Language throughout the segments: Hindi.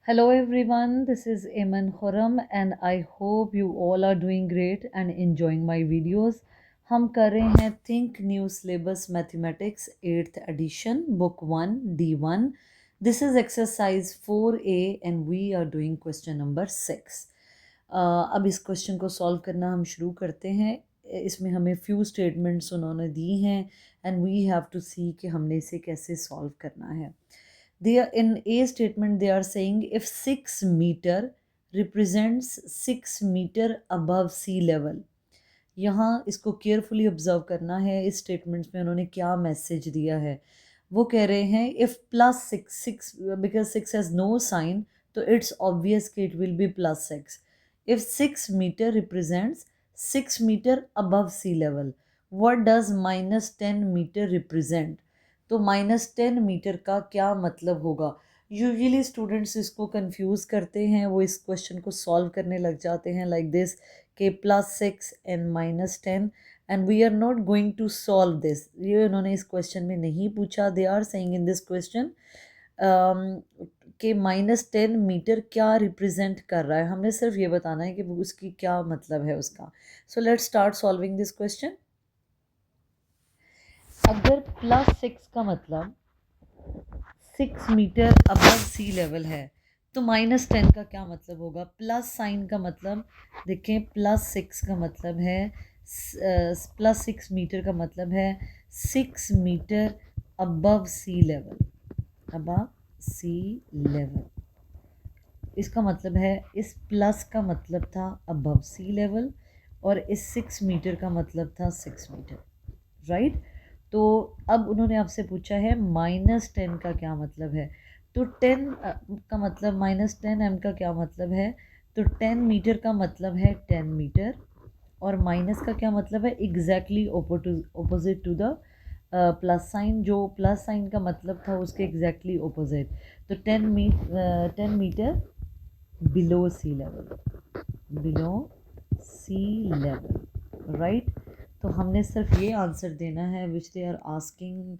Hello everyone, this is Eman Khurram and I hope you all are doing great and enjoying my videos. हम कर रहे हैं think new syllabus mathematics 8th edition book 1 D1. This is exercise 4A and we are doing question number 6. अब इस क्वेश्चन को सॉल्व करना हम शुरू करते हैं. इसमें हमें फ्यू स्टेटमेंट्स उन्होंने दी हैं एंड वी हैव टू सी कि हमने इसे कैसे सॉल्व करना है. They are in A statement they are saying if 6 meter represents 6 meter above sea level. यहाँ इसको केयरफुली ऑब्जर्व करना है. इस स्टेटमेंट्स में उन्होंने क्या मैसेज दिया है. वो कह रहे हैं if plus six because six has no sign तो इट्स ऑब्वियस कि it will be plus six. If 6 metre represents 6 metre above sea level, what does -10 metre represent. तो -10 मीटर का क्या मतलब होगा. यूजुअली स्टूडेंट्स इसको कंफ्यूज करते हैं, वो इस क्वेश्चन को सॉल्व करने लग जाते हैं लाइक दिस के +6 and -10 and we are not going to solve this. ये उन्होंने इस क्वेश्चन में नहीं पूछा. They are saying in this question कि -10 मीटर क्या रिप्रेजेंट कर रहा है. हमने सिर्फ ये बताना है कि उसकी क्या मतलब है उसका. So let's start solving this question. अगर +6 का मतलब 6 मीटर अबव सी लेवल है तो -10 का क्या मतलब होगा. प्लस साइन का मतलब देखें, +6 का मतलब है +6 मीटर का मतलब है 6 metre above sea level. Above sea level इसका मतलब है इस प्लस का मतलब था अबव सी लेवल और इस 6 मीटर का मतलब था 6 मीटर. राइट. तो अब उन्होंने आपसे पूछा है -10 का क्या मतलब है. तो 10 का मतलब -10 m का क्या मतलब है. तो 10 मीटर का मतलब है 10 मीटर और माइनस का क्या मतलब है exactly opposite to the plus sign. जो प्लस साइन का मतलब था उसके एग्जैक्टली ऑपोजिट. तो 10 metre below sea level. Below sea level. Right. तो हमने सिर्फ ये आंसर देना है which they are asking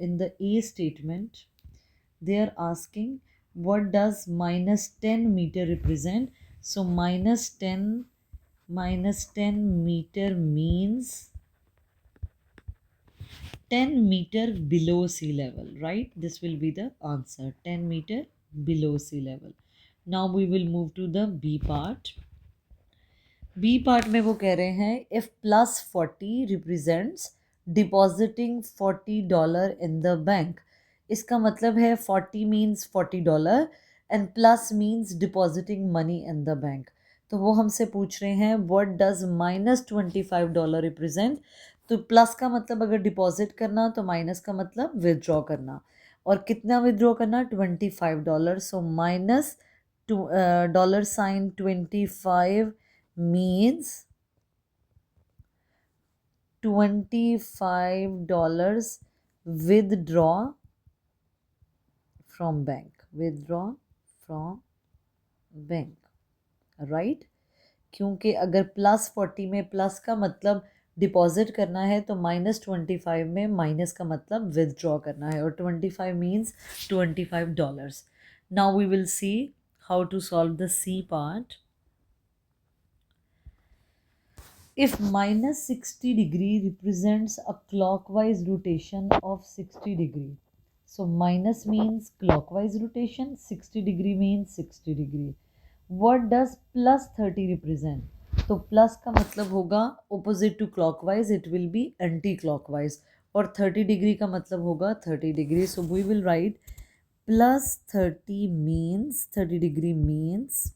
in the a statement. They are asking what does -10 metre represent. So -10 metre means 10 meter below sea level. Right, this will be the answer, 10 meter below sea level. Now we will move to the B part. B part में वो कह रहे हैं if +40 represents depositing $40 in the bank. इसका मतलब है 40 means $40 and plus means depositing money in the bank. तो वो हमसे पूछ रहे हैं व्हाट डज -$25 रिप्रेजेंट. तो प्लस का मतलब अगर डिपॉजिट करना तो माइनस का मतलब विदड्रॉ करना. और कितना विदड्रॉ करना $25. So minus $25 means $25 withdraw from bank. Withdraw from bank. Right. क्योंकि अगर +40 में प्लस का मतलब डिपॉजिट करना है तो -25 में माइनस का मतलब विदड्रॉ करना है और 25 means $25. Now we will see how to solve the C part. If -60 degree represents a clockwise rotation of 60 degree. So minus means clockwise rotation, 60 degree means 60 degree. What does +30 represent? तो प्लस का मतलब होगा opposite to clockwise, it will be anti clockwise. और 30 डिग्री का मतलब होगा 30 degree. So we will write +30 means 30 degree means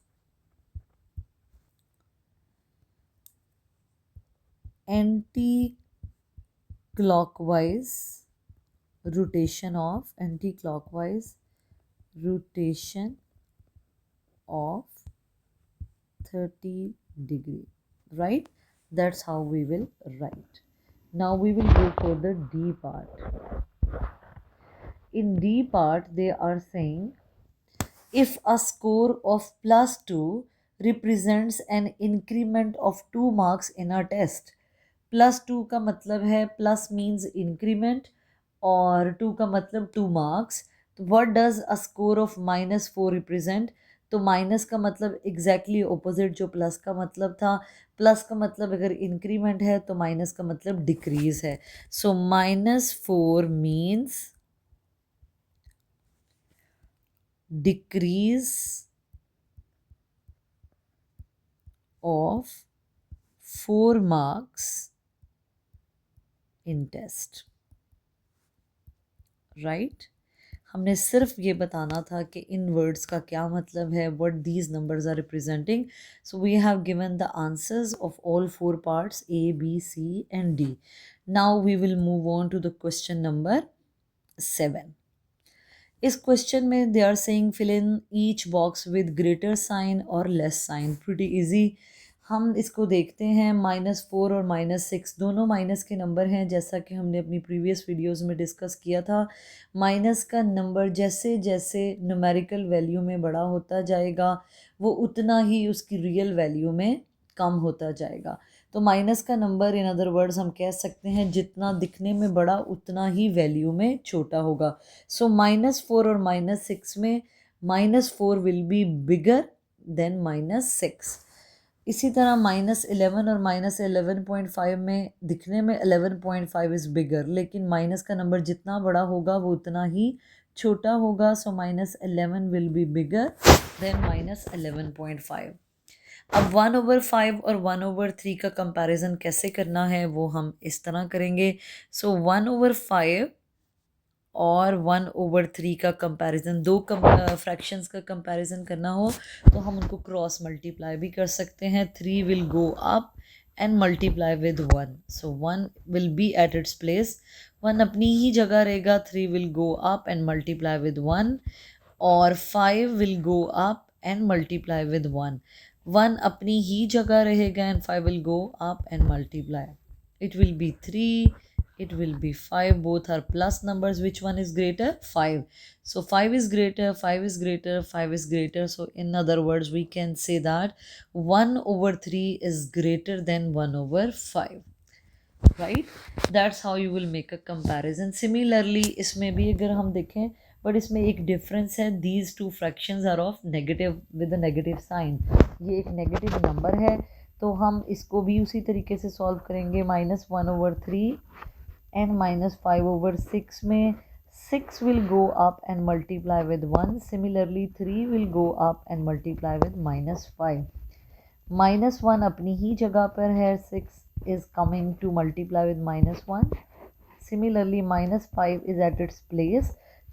anti-clockwise rotation of 30 degree. Right. That's how we will write. Now we will go for the D part. In D part they are saying if a score of +2 represents an increment of 2 marks in a test. +2 का मतलब है प्लस मीन्स इंक्रीमेंट और 2 का मतलब 2 मार्क्स. तो what does a score of -4 represent? तो माइनस का मतलब एग्जैक्टली ऑपोजिट जो प्लस का मतलब था। प्लस का मतलब अगर इंक्रीमेंट है तो माइनस का मतलब डिक्रीज है। So -4 means decrease of 4 marks in test, right. हमने सिर्फ ये बताना था कि इन वर्ड्स का क्या मतलब है, what these numbers are representing. So we have given the answers of all 4 parts A, B, C and D. Now we will move on to the question number 7. इस क्वेश्चन में they are saying fill in each box with greater sign और लेस साइन। Pretty easy. हम इसको देखते हैं। -4 और -6 दोनों माइनस के नंबर हैं, जैसा कि हमने अपनी प्रीवियस वीडियोस में डिस्कस किया था। माइनस का नंबर जैसे जैसे न्यूमेरिकल वैल्यू में बड़ा होता जाएगा वो उतना ही उसकी रियल वैल्यू में कम होता जाएगा। तो माइनस का नंबर इन अदर वर्ड्स हम कह सकते हैं जितना दिखने में बड़ा उतना ही वैल्यू में छोटा होगा। सो -4 और -6 में -4 विल बी बिगर देन -6। इसी तरह -11 और -11.5 में दिखने में 11.5 इज़ बिगर, लेकिन माइनस का नंबर जितना बड़ा होगा वो उतना ही छोटा होगा। सो -11 विल बी बिगर देन -11.5। अब 1/5 और 1/3 का कंपैरिजन कैसे करना है वो हम इस तरह करेंगे। सो 1/5 और 1/3 का कंपैरिजन, दो फ्रैक्शंस का कंपैरिजन करना हो तो हम उनको क्रॉस मल्टीप्लाई भी कर सकते हैं। 3 will go up and multiply with 1, so 1 will be at its place. 1 अपनी ही जगह रहेगा, 3 will go up and multiply with 1, और 5 will go up and multiply with 1। 1 अपनी ही जगह रहेगा and 5 will go up and multiply. It will be 3, it will be 5. Both are plus numbers. Which one is greater? 5. So 5 is greater, 5 is greater, 5 is greater. So in other words, we can say that 1/3 is greater than 1/5. Right? That's how you will make a comparison. Similarly, इसमें भी अगर हम देखें, बट इसमें एक डिफरेंस है। These two fractions are of negative with a negative sign. ये एक नेगेटिव नंबर है, तो हम इसको भी उसी तरीके से सॉल्व करेंगे। -1/3 एंड -5/6 में 6 will go up and multiply with 1। Similarly 3 will go up and multiply with -5। -1 अपनी ही जगह पर है, 6 is coming to multiply with -1. Similarly, -5 is at its place,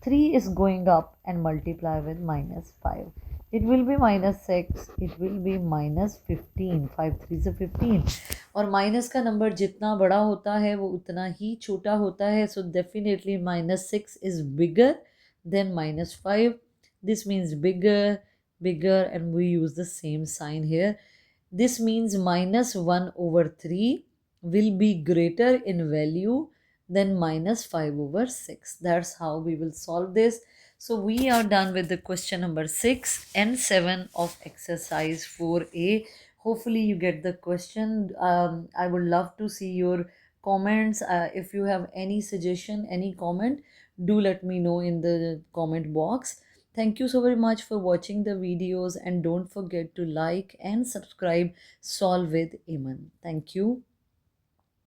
3 is going up and multiply with -5. It will be -6, it will be -15, 5 3 से 15। और माइनस का नंबर जितना बड़ा होता है वो उतना ही छोटा होता है। So definitely -6 is bigger than -5. This means bigger, bigger, and we use the same sign here. This means -1/3 will be greater in value than -5/6. That's how we will solve this. So we are done with the question number 6 and 7 of exercise 4A. Hopefully you get the question. I would love to see your comments. If you have any suggestion, any comment, do let me know in the comment box. Thank you so very much for watching the videos, and don't forget to like and subscribe Solve with Iman. Thank you.